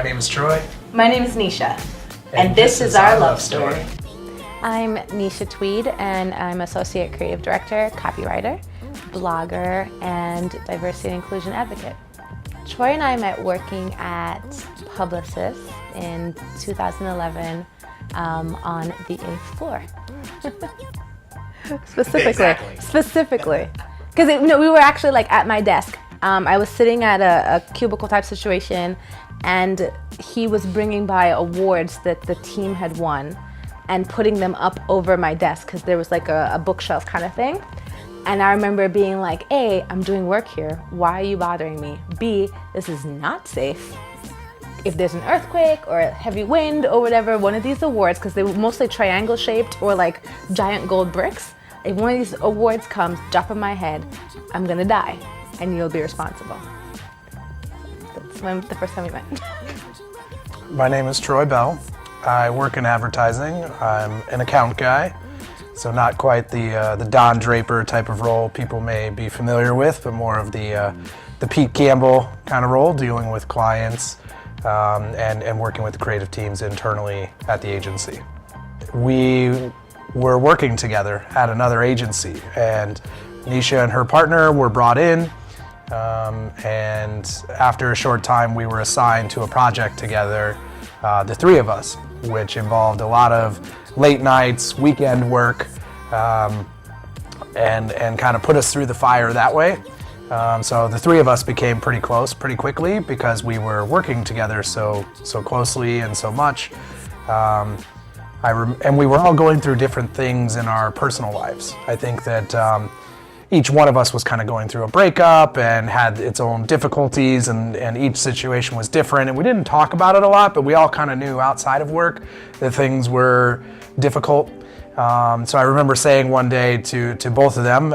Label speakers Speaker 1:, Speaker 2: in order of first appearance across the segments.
Speaker 1: name is Troy.
Speaker 2: My name is Nisha, and this is our love story.
Speaker 3: I'm Nisha Tweed, and I'm Associate Creative Director, Copywriter, Blogger, and Diversity and Inclusion Advocate. Troy and I met working at Publicis in 2011 on the 8th floor. Specifically. Because we were actually like at my desk. I was sitting at a cubicle type situation, and he was bringing by awards that the team had won and putting them up over my desk because there was like a bookshelf kind of thing. And I remember being like, A, I'm doing work here. Why are you bothering me? B, this is not safe. If there's an earthquake or a heavy wind or whatever, one of these awards, because they were mostly triangle shaped or like giant gold bricks, if one of these awards comes, drop on my head, I'm gonna die and you'll be responsible. That's the first time we met.
Speaker 1: My name is Troy Bell. I work in advertising. I'm an account guy, so not quite the Don Draper type of role people may be familiar with, but more of the Pete Campbell kind of role, dealing with clients and working with the creative teams internally at the agency. We were working together at another agency, and Nisha and her partner were brought in, and after a short time we were assigned to a project together, the three of us, which involved a lot of late nights, weekend work, and kind of put us through the fire that way. So the three of us became pretty close pretty quickly because we were working together so closely and so much. And we were all going through different things in our personal lives. I think that each one of us was kind of going through a breakup and had its own difficulties, and each situation was different. And we didn't talk about it a lot, but we all kind of knew outside of work that things were difficult. So I remember saying one day to both of them,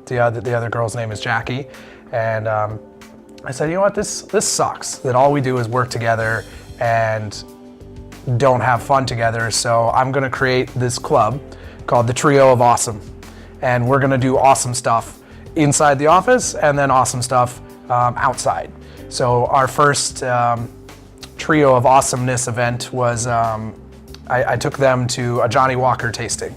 Speaker 1: the other girl's name is Jackie, and I said, you know what, this sucks, that all we do is work together and don't have fun together, so I'm gonna create this club called the Trio of Awesome. And we're gonna do awesome stuff inside the office and then awesome stuff outside. So our first Trio of Awesomeness event was, I took them to a Johnny Walker tasting.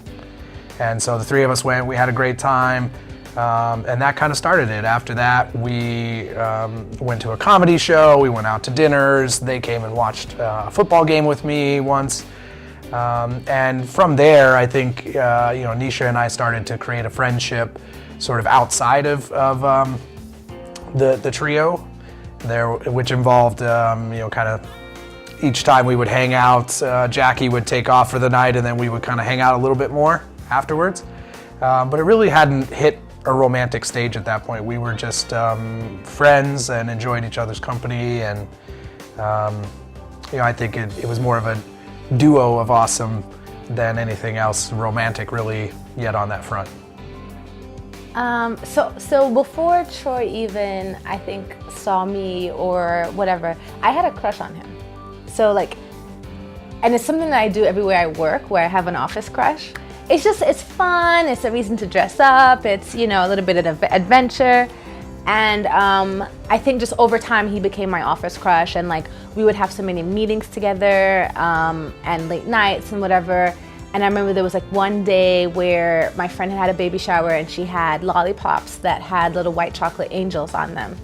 Speaker 1: And so the three of us went, we had a great time, and that kind of started it. After that, we went to a comedy show, we went out to dinners, they came and watched a football game with me once. And from there, I think, Nisha and I started to create a friendship sort of outside of the trio there, which involved, kind of each time we would hang out, Jackie would take off for the night and then we would kind of hang out a little bit more afterwards. But it really hadn't hit a romantic stage at that point. We were just friends and enjoyed each other's company. And, I think it was more of a duo of awesome than anything else romantic really yet on that front.
Speaker 3: So before Troy even, I think, saw me or whatever, I had a crush on him. So and it's something that I do everywhere I work, where I have an office crush. It's fun, it's a reason to dress up, it's, a little bit of adventure. And I think just over time he became my office crush, and we would have so many meetings together and late nights and whatever. And I remember there was one day where my friend had a baby shower and she had lollipops that had little white chocolate angels on them.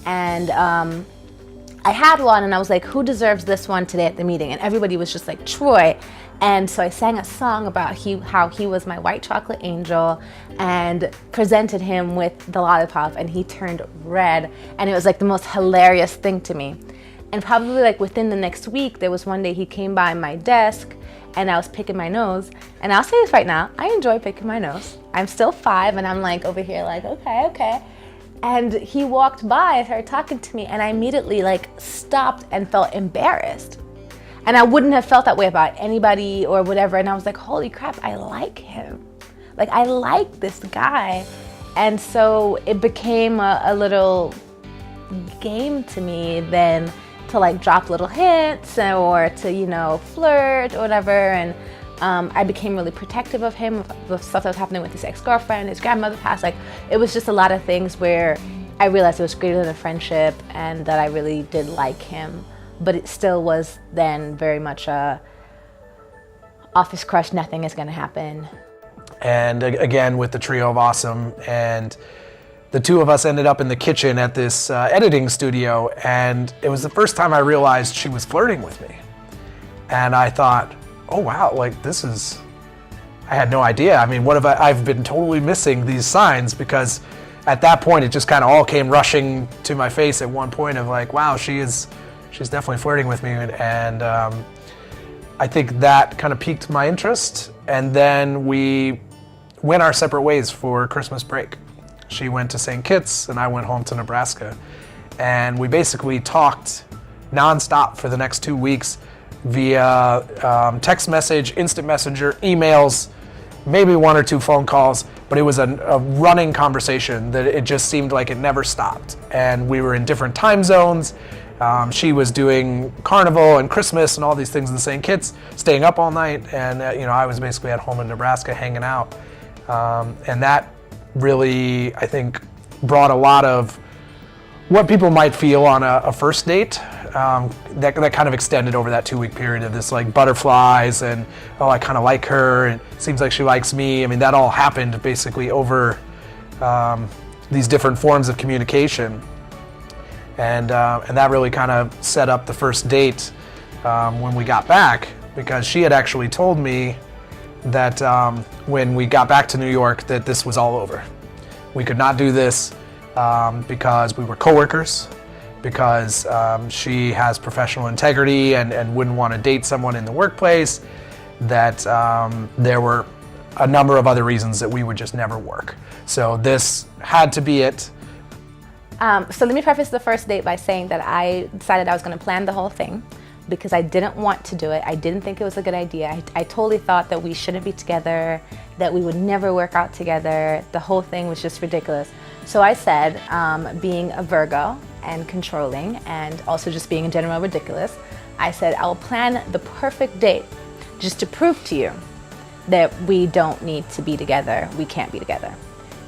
Speaker 3: And I had one and I was like, who deserves this one today at the meeting? And everybody was just like, Troy. And so I sang a song about how he was my white chocolate angel and presented him with the lollipop, and he turned red. And it was the most hilarious thing to me. And probably within the next week, there was one day he came by my desk and I was picking my nose. And I'll say this right now, I enjoy picking my nose. I'm still 5 and I'm over here okay. And he walked by and started talking to me, and I immediately stopped and felt embarrassed. And I wouldn't have felt that way about anybody or whatever. And I was like, holy crap, I like him. I like this guy. And so it became a little game to me then to drop little hints or to, flirt or whatever. And I became really protective of him, of stuff that was happening with his ex-girlfriend, his grandmother passed. It was just a lot of things where I realized it was greater than a friendship and that I really did like him. but it still was then very much a office crush, nothing is gonna happen.
Speaker 1: And again, with the trio of awesome, and the two of us ended up in the kitchen at this editing studio, and it was the first time I realized she was flirting with me. And I thought, oh wow, like this is, I had no idea. I mean, what have I've been totally missing these signs, because at that point it just kind of all came rushing to my face at one point of like, wow, she's definitely flirting with me. And I think that kind of piqued my interest. And then we went our separate ways for Christmas break. She went to St. Kitts and I went home to Nebraska. And we basically talked nonstop for the next 2 weeks via text message, instant messenger, emails, maybe 1 or 2 phone calls, but it was a running conversation that it just seemed like it never stopped. And we were in different time zones. She was doing Carnival and Christmas and all these things in St. Kitts, staying up all night, and I was basically at home in Nebraska hanging out. And that really, I think, brought a lot of what people might feel on a first date. That kind of extended over that 2-week period of this like butterflies and, oh, I kind of like her and it seems like she likes me. I mean, that all happened basically over these different forms of communication. And that really kind of set up the first date when we got back, because she had actually told me that when we got back to New York that this was all over. We could not do this because we were coworkers, because she has professional integrity and wouldn't want to date someone in the workplace, that there were a number of other reasons that we would just never work. So this had to be it.
Speaker 3: So let me preface the first date by saying that I decided I was going to plan the whole thing because I didn't want to do it. I didn't think it was a good idea. I totally thought that we shouldn't be together, that we would never work out together. The whole thing was just ridiculous. So I said, being a Virgo and controlling and also just being in general ridiculous, I said, I will plan the perfect date just to prove to you that we don't need to be together, we can't be together.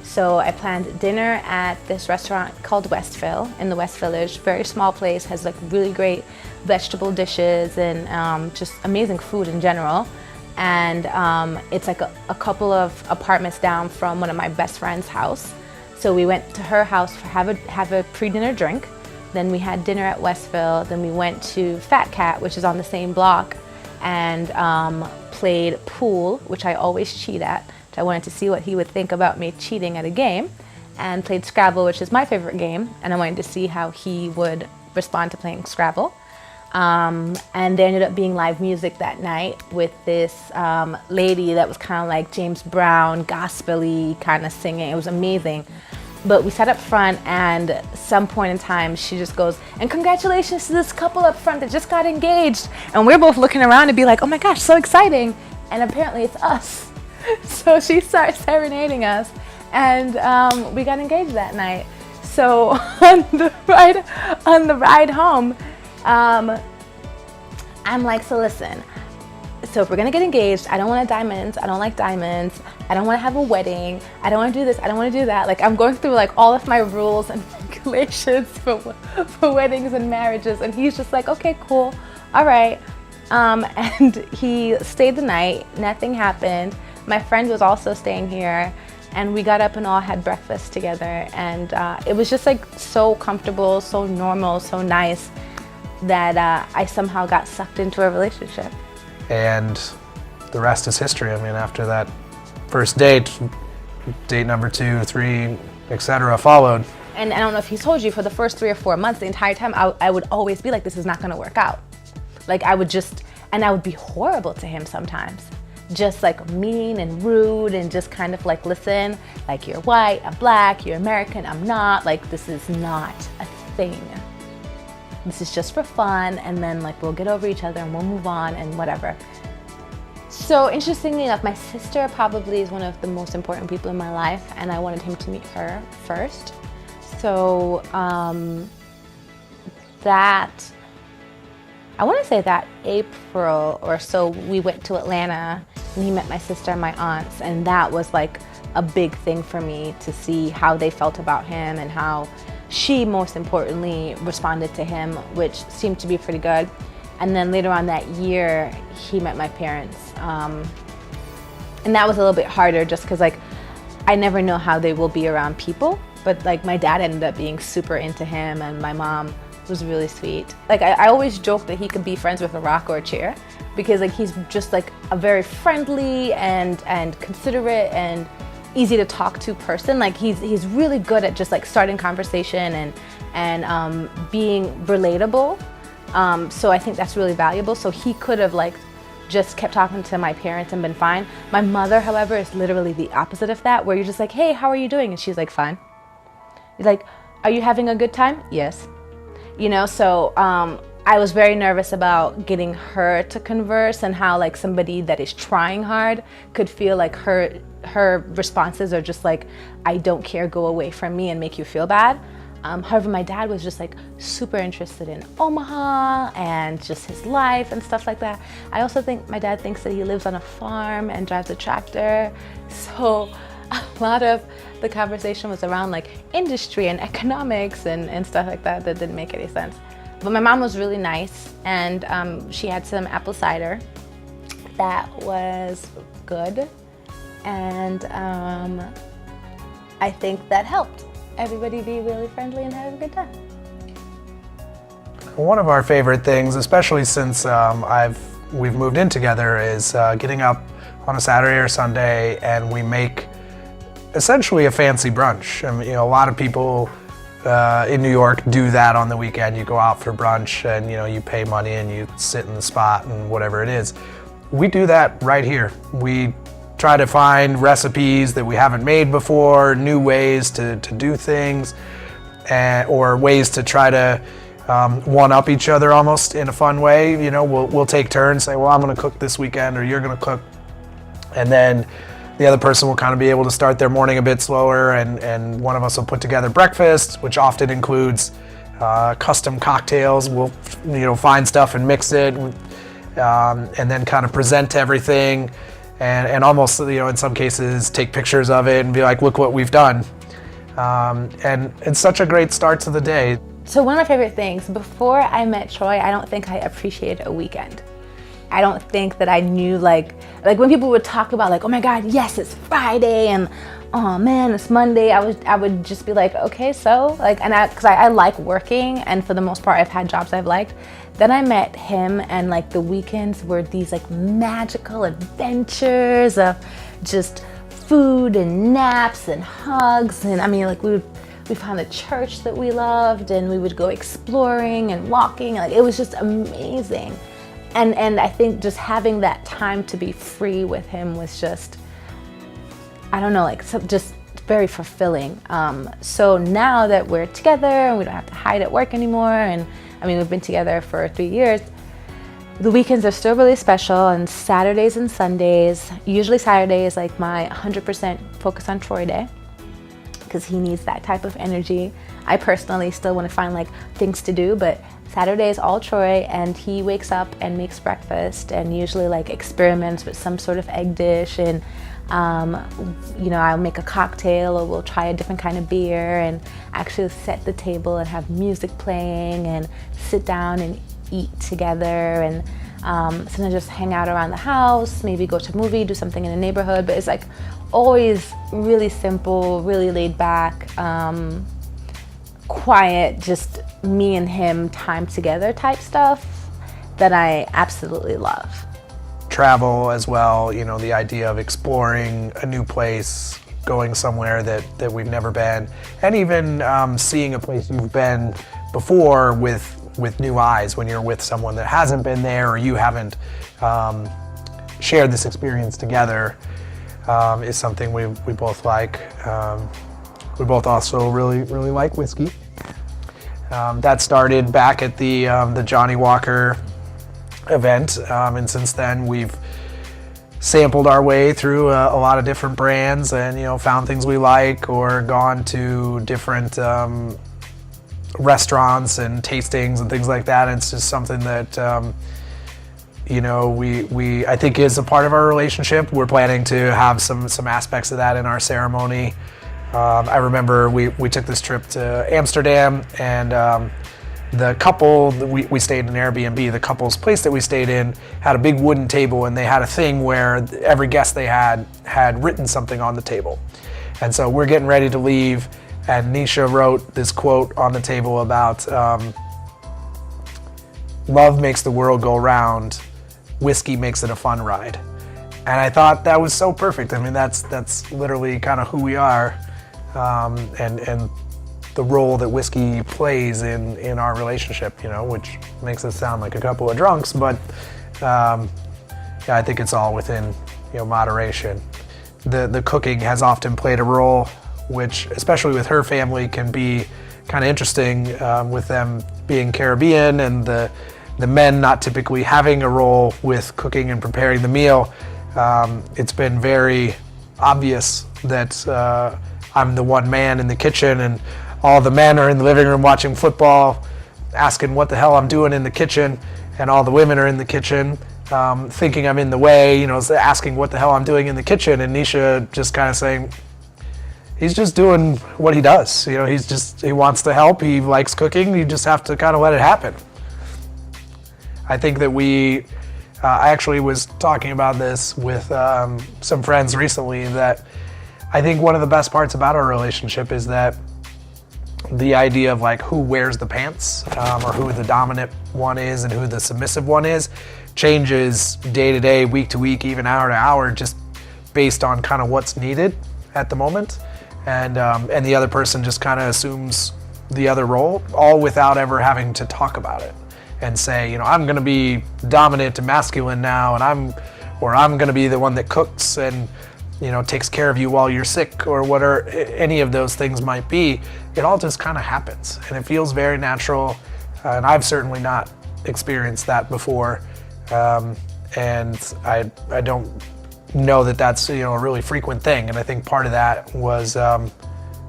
Speaker 3: So I planned dinner at this restaurant called Westville in the West Village. Very small place, has like really great vegetable dishes and just amazing food in general. And it's like a couple of apartments down from one of my best friend's house. So we went to her house for have a pre-dinner drink. Then we had dinner at Westville. Then we went to Fat Cat, which is on the same block, and played pool, which I always cheat at. I wanted to see what he would think about me cheating at a game, and played Scrabble, which is my favorite game, and I wanted to see how he would respond to playing Scrabble. And there ended up being live music that night with this lady that was kind of like James Brown, gospel-y kind of singing. It was amazing. But we sat up front, and at some point in time, she just goes, and congratulations to this couple up front that just got engaged. And we're both looking around to be like, oh my gosh, so exciting. And apparently it's us. So she starts serenading us, and we got engaged that night. So on the ride home, I'm like, so listen, so if we're gonna get engaged, I don't want diamonds, I don't like diamonds, I don't want to have a wedding, I don't want to do this, I don't want to do that. Like, I'm going through like all of my rules and regulations for weddings and marriages, and he's just like, okay, cool, all right. And he stayed the night, nothing happened. My friend was also staying here, and we got up and all had breakfast together, and it was just like so comfortable, so normal, so nice that I somehow got sucked into a relationship.
Speaker 1: And the rest is history. I mean, after that first date number 2, 3, etc. followed.
Speaker 3: And I don't know if he told you, for the first 3 or 4 months, the entire time, I would always be like, this is not gonna work out. Like, I would be horrible to him sometimes. Just like mean and rude and just kind of like, listen, like, you're white, I'm black, you're American, I'm not, like, this is not a thing. This is just for fun, and then like we'll get over each other and we'll move on and whatever. So interestingly enough, my sister probably is one of the most important people in my life, and I wanted him to meet her first. So I want to say that April or so, we went to Atlanta and he met my sister and my aunts, and that was like a big thing for me to see how they felt about him and how she most importantly responded to him, which seemed to be pretty good. And then later on that year, he met my parents. And that was a little bit harder just because like, I never know how they will be around people, but like my dad ended up being super into him, and my mom was really sweet. Like I always joke that he could be friends with a rock or a chair, because like he's just like a very friendly and considerate and easy to talk to person. Like he's really good at just like starting conversation and being relatable. So I think that's really valuable. So he could have like just kept talking to my parents and been fine. My mother, however, is literally the opposite of that, where you're just like, hey, how are you doing? And she's like, fine. He's like, are you having a good time? Yes. You know, so I was very nervous about getting her to converse, and how like somebody that is trying hard could feel like her responses are just like, I don't care, go away from me, and make you feel bad. However, my dad was just like super interested in Omaha and just his life and stuff like that. I also think my dad thinks that he lives on a farm and drives a tractor. So a lot of the conversation was around like industry and economics and stuff like that didn't make any sense. But my mom was really nice, and she had some apple cider that was good. And I think that helped everybody be really friendly and have a good time.
Speaker 1: One of our favorite things, especially since we've moved in together, is getting up on a Saturday or Sunday and we make essentially a fancy brunch. I mean, you know, a lot of people in New York do that on the weekend. You go out for brunch and, you know, you pay money and you sit in the spot and whatever it is. We do that right here. We try to find recipes that we haven't made before, new ways to do things, or ways to try to one-up each other almost in a fun way. You know, we'll take turns, say, well, I'm gonna cook this weekend, or you're gonna cook. And then the other person will kind of be able to start their morning a bit slower, and one of us will put together breakfast, which often includes custom cocktails. We'll, you know, find stuff and mix it, and then kind of present everything. And almost, you know, in some cases, take pictures of it and be like, look what we've done. And it's such a great start to the day.
Speaker 3: So one of my favorite things, before I met Troy, I don't think I appreciated a weekend. I don't think that I knew like when people would talk about like, oh my God, yes, it's Friday, and oh man, it's Monday. I would just be like, okay, so like, and because I like working, and for the most part, I've had jobs I've liked. Then I met him, and like the weekends were these like magical adventures of just food and naps and hugs. And I mean, like we found a church that we loved, and we would go exploring and walking. Like it was just amazing. And I think just having that time to be free with him was just, I don't know, like just very fulfilling. So now that we're together and we don't have to hide at work anymore, and I mean, we've been together for 3 years, the weekends are still really special, and Saturdays and Sundays, usually Saturday is like my 100% focus on Troy day, because he needs that type of energy. I personally still want to find like things to do, but Saturday is all Troy, and he wakes up and makes breakfast and usually like experiments with some sort of egg dish, and you know, I'll make a cocktail, or we'll try a different kind of beer and actually set the table and have music playing and sit down and eat together, and sometimes just hang out around the house, maybe go to a movie, do something in the neighborhood. But it's like always really simple, really laid back, quiet, just me and him time together type stuff that I absolutely love.
Speaker 1: Travel as well, you know, the idea of exploring a new place, going somewhere that we've never been, and even seeing a place you've been before with new eyes when you're with someone that hasn't been there, or you haven't shared this experience together, is something we both like. We both also really like whiskey. That started back at the Johnny Walker event, and since then we've sampled our way through a lot of different brands, and, you know, found things we like, or gone to different restaurants and tastings and things like that. And it's just something that you know, we I think is a part of our relationship. We're planning to have some aspects of that in our ceremony I remember we took this trip to Amsterdam, and the couple, we stayed in an Airbnb, the couple's place that we stayed in had a big wooden table, and they had a thing where every guest they had written something on the table. And so we're getting ready to leave, and Nisha wrote this quote on the table about love makes the world go round, whiskey makes it a fun ride. And I thought that was so perfect. I mean, that's literally kind of who we are, and the role that whiskey plays in our relationship, you know, which makes us sound like a couple of drunks, but yeah, I think it's all within, you know, moderation. The cooking has often played a role, which, especially with her family, can be kind of interesting, with them being Caribbean and the men not typically having a role with cooking and preparing the meal. It's been very obvious that I'm the one man in the kitchen, and all the men are in the living room watching football, asking what the hell I'm doing in the kitchen, and all the women are in the kitchen, thinking I'm in the way, you know, asking what the hell I'm doing in the kitchen, and Nisha just kind of saying, he's just doing what he does. You know, he wants to help, he likes cooking, you just have to kind of let it happen. I think that I actually was talking about this with some friends recently, that I think one of the best parts about our relationship is that the idea of like who wears the pants, or who the dominant one is and who the submissive one is, changes day to day, week to week, even hour to hour, just based on kind of what's needed at the moment. And the other person just kind of assumes the other role, all without ever having to talk about it and say, you know, I'm going to be dominant and masculine now, and I'm going to be the one that cooks and, you know, takes care of you while you're sick, or whatever any of those things might be. It all just kind of happens, and it feels very natural. And I've certainly not experienced that before, and I don't know that that's, you know, a really frequent thing. And I think part of that was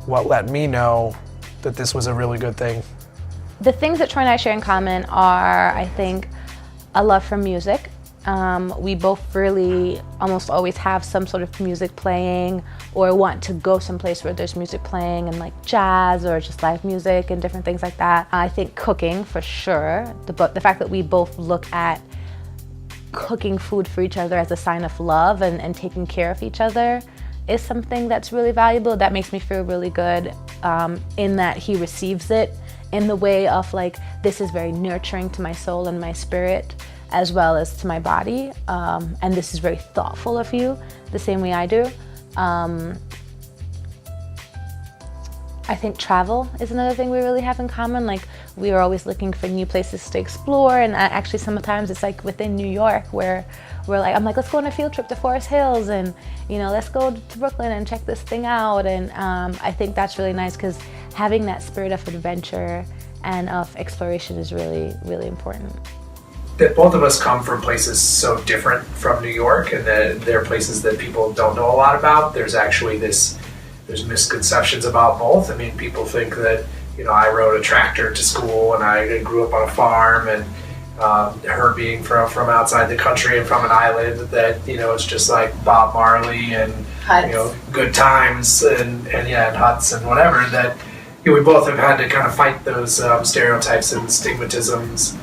Speaker 1: what let me know that this was a really good thing.
Speaker 3: The things that Troy and I share in common are, I think, a love for music. We both really almost always have some sort of music playing, or want to go someplace where there's music playing, and like jazz or just live music and different things like that. I think cooking, for sure. The fact that we both look at cooking food for each other as a sign of love and taking care of each other is something that's really valuable. That makes me feel really good, in that he receives it in the way of like, this is very nurturing to my soul and my spirit, as well as to my body, and this is very thoughtful of you, the same way I do. I think travel is another thing we really have in common. Like, we are always looking for new places to explore, and actually sometimes it's like within New York where I'm like, let's go on a field trip to Forest Hills, and, you know, let's go to Brooklyn and check this thing out. And I think that's really nice, because having that spirit of adventure and of exploration is really, really important.
Speaker 1: That both of us come from places so different from New York, and that they're places that people don't know a lot about. There's misconceptions about both. I mean, people think that, you know, I rode a tractor to school and I grew up on a farm, and her being from outside the country and from an island, that, you know, it's just like Bob Marley and
Speaker 2: Huts.
Speaker 1: You know, good times and huts and whatever, that, you know, we both have had to kind of fight those stereotypes and stigmatisms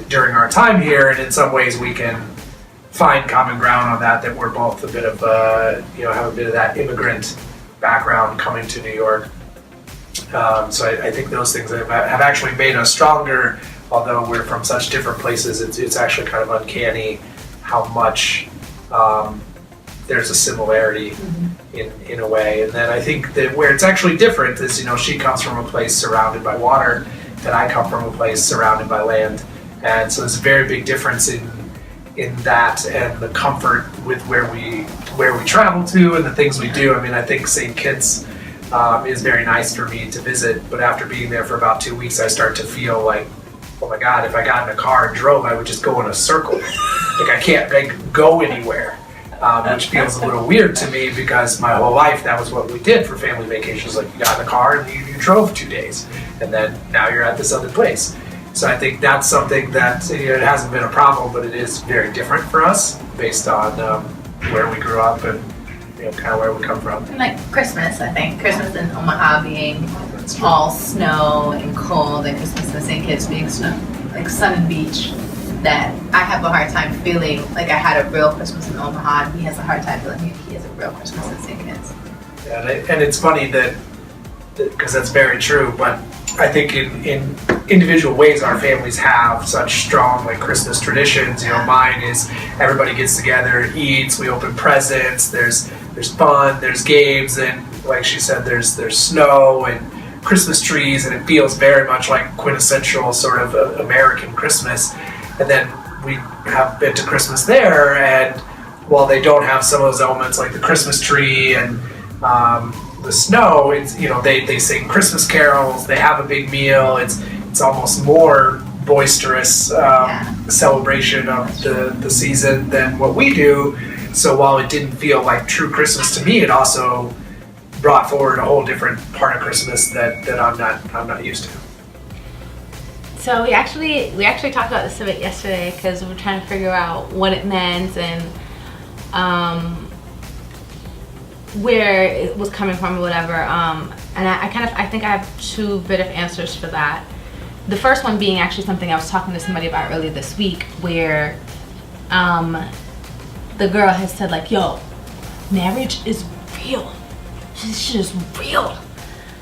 Speaker 1: during our time here, and in some ways we can find common ground on that we're both a bit of have a bit of that immigrant background coming to New York. So I think those things have actually made us stronger, although we're from such different places. It's actually kind of uncanny how much there's a similarity in a way. And then I think that where it's actually different is, you know, she comes from a place surrounded by water, and I come from a place surrounded by land. And so there's a very big difference in that, and the comfort with where we travel to and the things we do. I mean, I think St. Kitts is very nice for me to visit, but after being there for about 2 weeks, I start to feel like, oh my God, if I got in a car and drove, I would just go in a circle. Like, I can't go anywhere, which feels a little weird to me, because my whole life that was what we did for family vacations. Like, you got in a car and you drove 2 days, and then now you're at this other place. So I think that's something that, you know, it hasn't been a problem, but it is very different for us based on where we grew up and kind of where we come from.
Speaker 2: And like Christmas, I think. Christmas in Omaha being all snow and cold, and Christmas in St. Kitts being snow, like sun and beach. That I have a hard time feeling like I had a real Christmas in Omaha, and he has a hard time feeling like he has a real Christmas in St. Kitts.
Speaker 1: Yeah, and it's funny that, because that's very true, but I think in individual ways our families have such strong like Christmas traditions. You know, mine is everybody gets together, eats, we open presents, there's fun, there's games, and like she said, there's snow and Christmas trees, and it feels very much like quintessential sort of American Christmas. And then we have been to Christmas there, and while they don't have some of those elements like the Christmas tree and the snow, it's, you know, they sing Christmas carols, they have a big meal, it's almost more boisterous celebration of the season than what we do. So while it didn't feel like true Christmas to me, it also brought forward a whole different part of Christmas that I'm not used to.
Speaker 3: So we actually talked about this a bit yesterday because we were trying to figure out what it meant and where it was coming from or whatever. And I think I have two bit of answers for that. The first one being actually something I was talking to somebody about earlier this week, where the girl has said like, "Yo, marriage is real. This shit is real."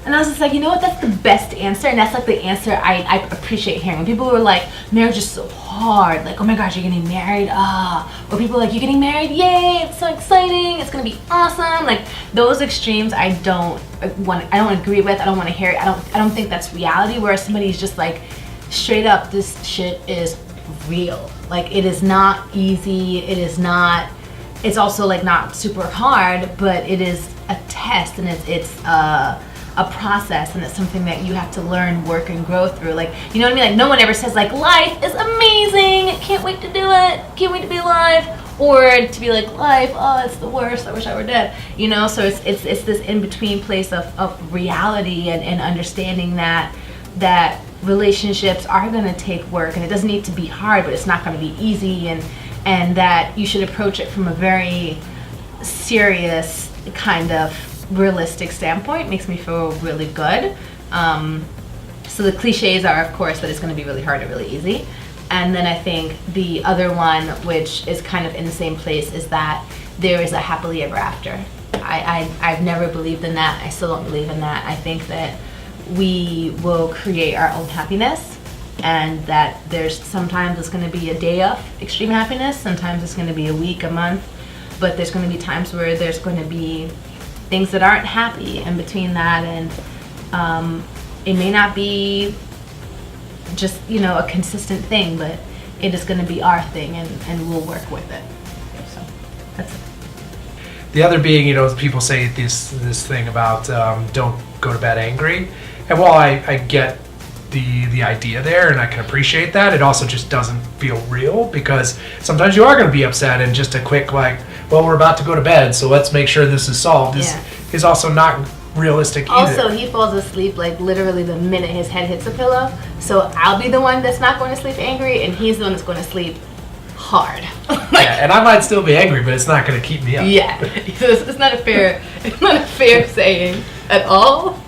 Speaker 3: And I was just like, you know what, that's the best answer, and that's like the answer I appreciate hearing. When people were like, marriage is so hard, like, oh my gosh, you're getting married, or people are like, you're getting married, yay, it's so exciting, it's gonna be awesome. Like, those extremes I don't agree with, I don't want to hear it, I don't think that's reality, whereas somebody's just like, straight up, this shit is real. Like, it is not easy, it's also like not super hard, but it is a test, and it's a process, and it's something that you have to learn, work, and grow through. Like, you know what I mean? Like, no one ever says like, life is amazing, can't wait to do it, can't wait to be alive, or to be like, life, oh, it's the worst, I wish I were dead, you know? So it's this in-between place of reality and understanding that relationships are gonna take work, and it doesn't need to be hard, but it's not gonna be easy, and that you should approach it from a very serious kind of realistic standpoint. Makes me feel really good. So the cliches are, of course, that it's going to be really hard or really easy. And then I think the other one, which is kind of in the same place, is that there is a happily ever after. I've never believed in that. I still don't believe in that. I think that we will create our own happiness, and that sometimes it's going to be a day of extreme happiness, sometimes it's going to be a week, a month, but there's going to be times where there's going to be things that aren't happy in between that, and it may not be just, you know, a consistent thing, but it is going to be our thing, and we'll work with it. So that's it.
Speaker 1: The other being, you know, people say this thing about don't go to bed angry, and while I get the idea there, and I can appreciate that, it also just doesn't feel real, because sometimes you are going to be upset, and just a quick like, well, we're about to go to bed, so let's make sure this is solved, is also not realistic either.
Speaker 3: Also, he falls asleep like literally the minute his head hits the pillow, so I'll be the one that's not going to sleep angry, and he's the one that's going to sleep hard.
Speaker 1: And I might still be angry, but it's not going to keep me up.
Speaker 3: Yeah, so it's not a fair saying at all.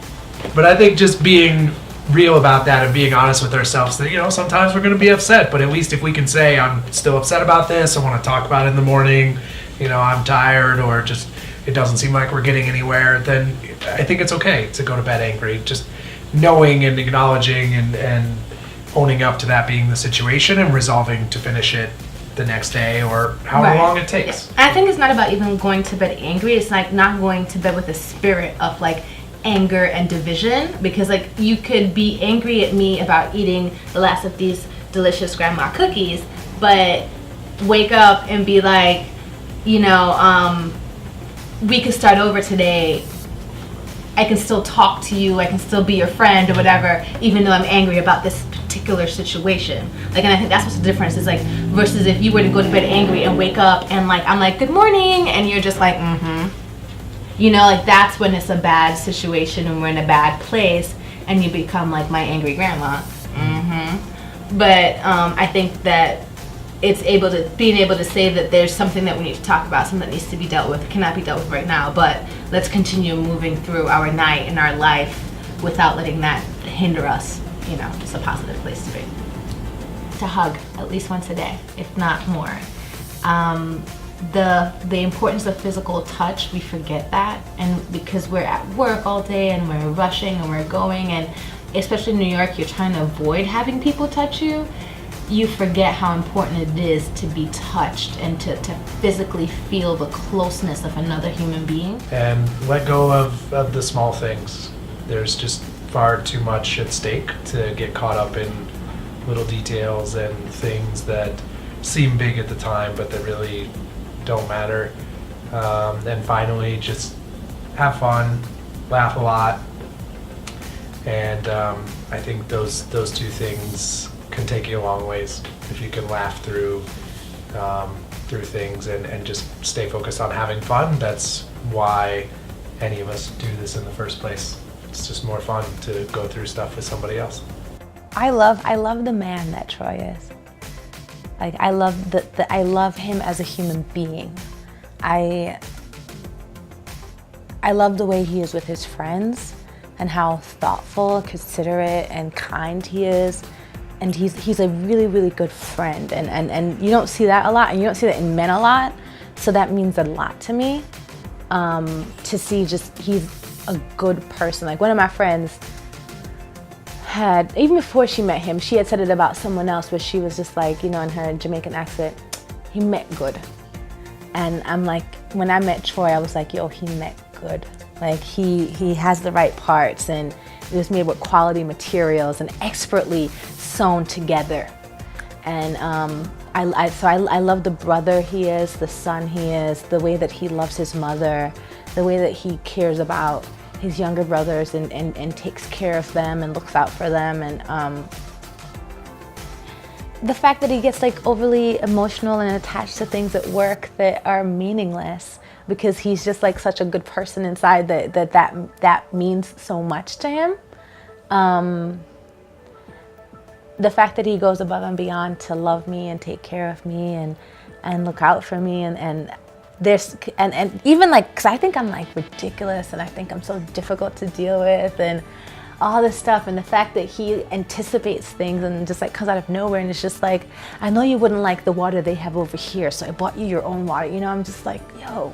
Speaker 1: But I think just being real about that and being honest with ourselves that, you know, sometimes we're going to be upset, but at least if we can say, I'm still upset about this, I want to talk about it in the morning, you know, I'm tired, or just it doesn't seem like we're getting anywhere, then I think it's okay to go to bed angry. Just knowing and acknowledging and owning up to that being the situation, and resolving to finish it the next day or however long it takes.
Speaker 3: I think it's not about even going to bed angry. It's like not going to bed with a spirit of like anger and division, because like you could be angry at me about eating the last of these delicious grandma cookies, but wake up and be like, you know, we could start over today, I can still talk to you, I can still be your friend or whatever, even though I'm angry about this particular situation. Like, and I think that's what's the difference is like, versus if you were to go to bed angry and wake up and like, I'm like, good morning, and you're just like, you know, like that's when it's a bad situation and we're in a bad place, and you become like my angry grandma. But I think that it's being able to say that there's something that we need to talk about, something that needs to be dealt with. It cannot be dealt with right now, but let's continue moving through our night and our life without letting that hinder us. You know, it's a positive place to be. To hug at least once a day, if not more. The importance of physical touch, we forget that, and because we're at work all day and we're rushing and we're going, and especially in New York, you're trying to avoid having people touch you. You forget how important it is to be touched and to physically feel the closeness of another human being.
Speaker 1: And let go of the small things. There's just far too much at stake to get caught up in little details and things that seem big at the time, but that really don't matter. And finally, just have fun, laugh a lot. And I think those two things can take you a long ways if you can laugh through things and just stay focused on having fun. That's why any of us do this in the first place. It's just more fun to go through stuff with somebody else.
Speaker 3: I love the man that Troy is. Like, I love him as a human being. I love the way he is with his friends and how thoughtful, considerate, and kind he is. And he's a really, really good friend. And you don't see that a lot, and you don't see that in men a lot. So that means a lot to me, to see just he's a good person. Like, one of my friends had, even before she met him, she had said it about someone else where she was just like, you know, in her Jamaican accent, he met good. And I'm like, when I met Troy, I was like, yo, he met good. Like, he has the right parts, and it was made with quality materials and expertly sewn together. And I love the brother he is, the son he is, the way that he loves his mother, the way that he cares about his younger brothers and takes care of them and looks out for them. And the fact that he gets like overly emotional and attached to things at work that are meaningless, because he's just like such a good person inside that means so much to him. The fact that he goes above and beyond to love me and take care of me and look out for me, and even like, because I think I'm like ridiculous and I think I'm so difficult to deal with and all this stuff, and the fact that he anticipates things and just like comes out of nowhere and it's just like, I know you wouldn't like the water they have over here, so I bought you your own water. You know, I'm just like, yo,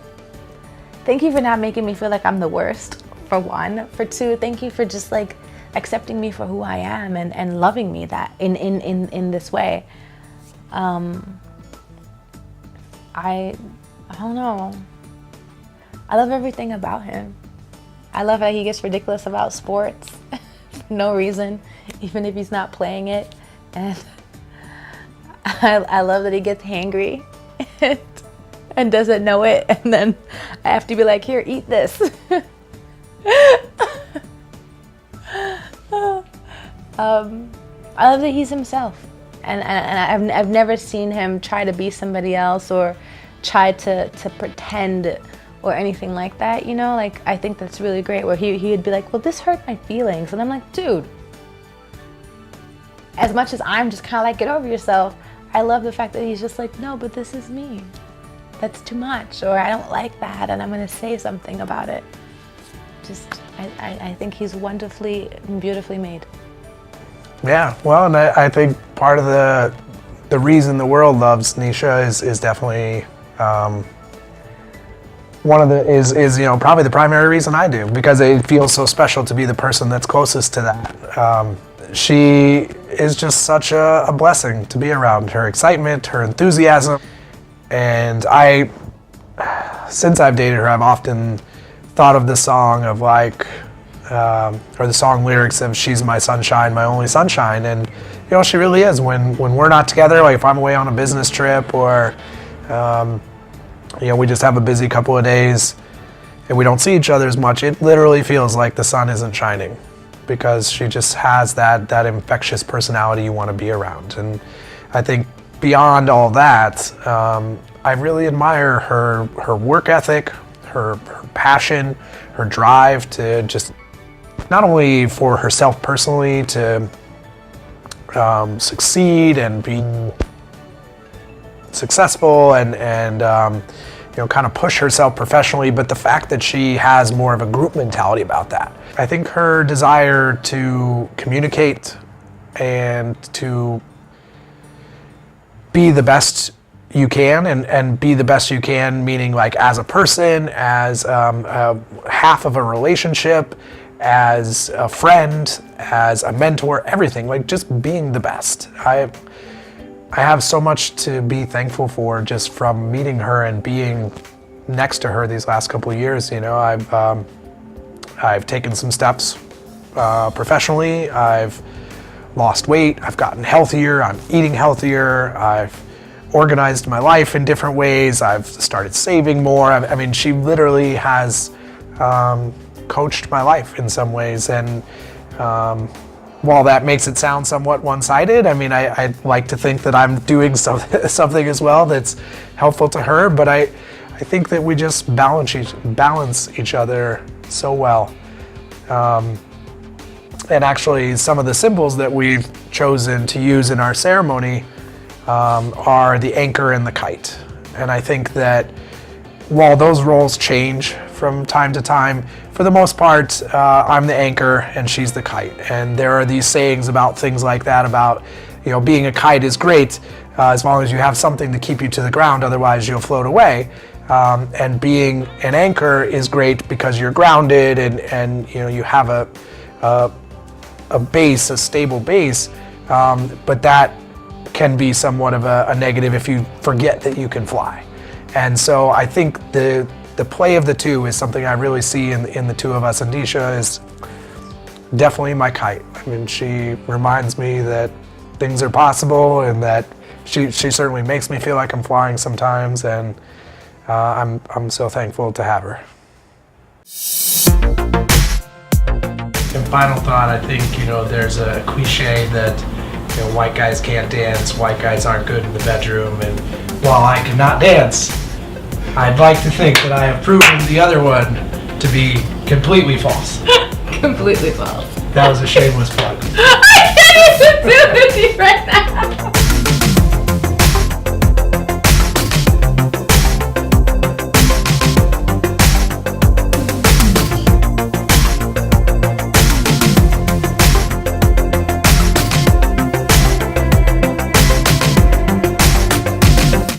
Speaker 3: thank you for not making me feel like I'm the worst, for one. For two, thank you for just like accepting me for who I am and loving me that in this way. I don't know. I love everything about him. I love how he gets ridiculous about sports for no reason, even if he's not playing it. And I love that he gets hangry and doesn't know it. And then I have to be like, here, eat this. I love that he's himself. And I've never seen him try to be somebody else or try to pretend or anything like that, you know? Like, I think that's really great, where he would be like, well, this hurt my feelings. And I'm like, dude, as much as I'm just kind of like, get over yourself, I love the fact that he's just like, no, but this is me. That's too much, or I don't like that, and I'm gonna say something about it. Just, I think he's wonderfully and beautifully made.
Speaker 1: Yeah, well, and I think part of the reason the world loves Nisha is definitely one of the is you know, probably the primary reason I do, because it feels so special to be the person that's closest to that. She is just such a blessing to be around. Her excitement, her enthusiasm, and since I've dated her, I've often thought of the song of like, or the song lyrics of "She's my sunshine, my only sunshine," and you know, she really is. When we're not together, like if I'm away on a business trip or you know, we just have a busy couple of days and we don't see each other as much, it literally feels like the sun isn't shining, because she just has that infectious personality you want to be around. And I think beyond all that, I really admire her work ethic, her passion, her drive to just not only for herself personally to succeed and be successful and kind of push herself professionally, but the fact that she has more of a group mentality about that. I think her desire to communicate and to be the best you can, and be the best you can, meaning like as a person, as half of a relationship, as a friend, as a mentor, everything, like just being the best. I have so much to be thankful for just from meeting her and being next to her these last couple of years. I've taken some steps professionally. I've lost weight. I've gotten healthier. I'm eating healthier. I've organized my life in different ways. I've started saving more. I mean, she literally has coached my life in some ways. And while that makes it sound somewhat one-sided, I mean, I like to think that I'm doing something as well that's helpful to her. But I think that we just balance each other so well. And actually, some of the symbols that we've chosen to use in our ceremony are the anchor and the kite. And I think that while those roles change from time to time, for the most part, I'm the anchor and she's the kite. And there are these sayings about things like that, about, being a kite is great as long as you have something to keep you to the ground, otherwise you'll float away. And being an anchor is great because you're grounded and you have a base, a stable base, but that can be somewhat of a negative if you forget that you can fly. And so I think the play of the two is something I really see in the two of us. And Disha is definitely my kite. I mean, she reminds me that things are possible, and that she certainly makes me feel like I'm flying sometimes, and I'm so thankful to have her. And final thought, I think, there's a cliche that, white guys can't dance, white guys aren't good in the bedroom, and while I cannot dance, I'd like to think that I have proven the other one to be completely false.
Speaker 3: Completely false.
Speaker 1: That was a shameless plug.
Speaker 3: I can't even do it right now.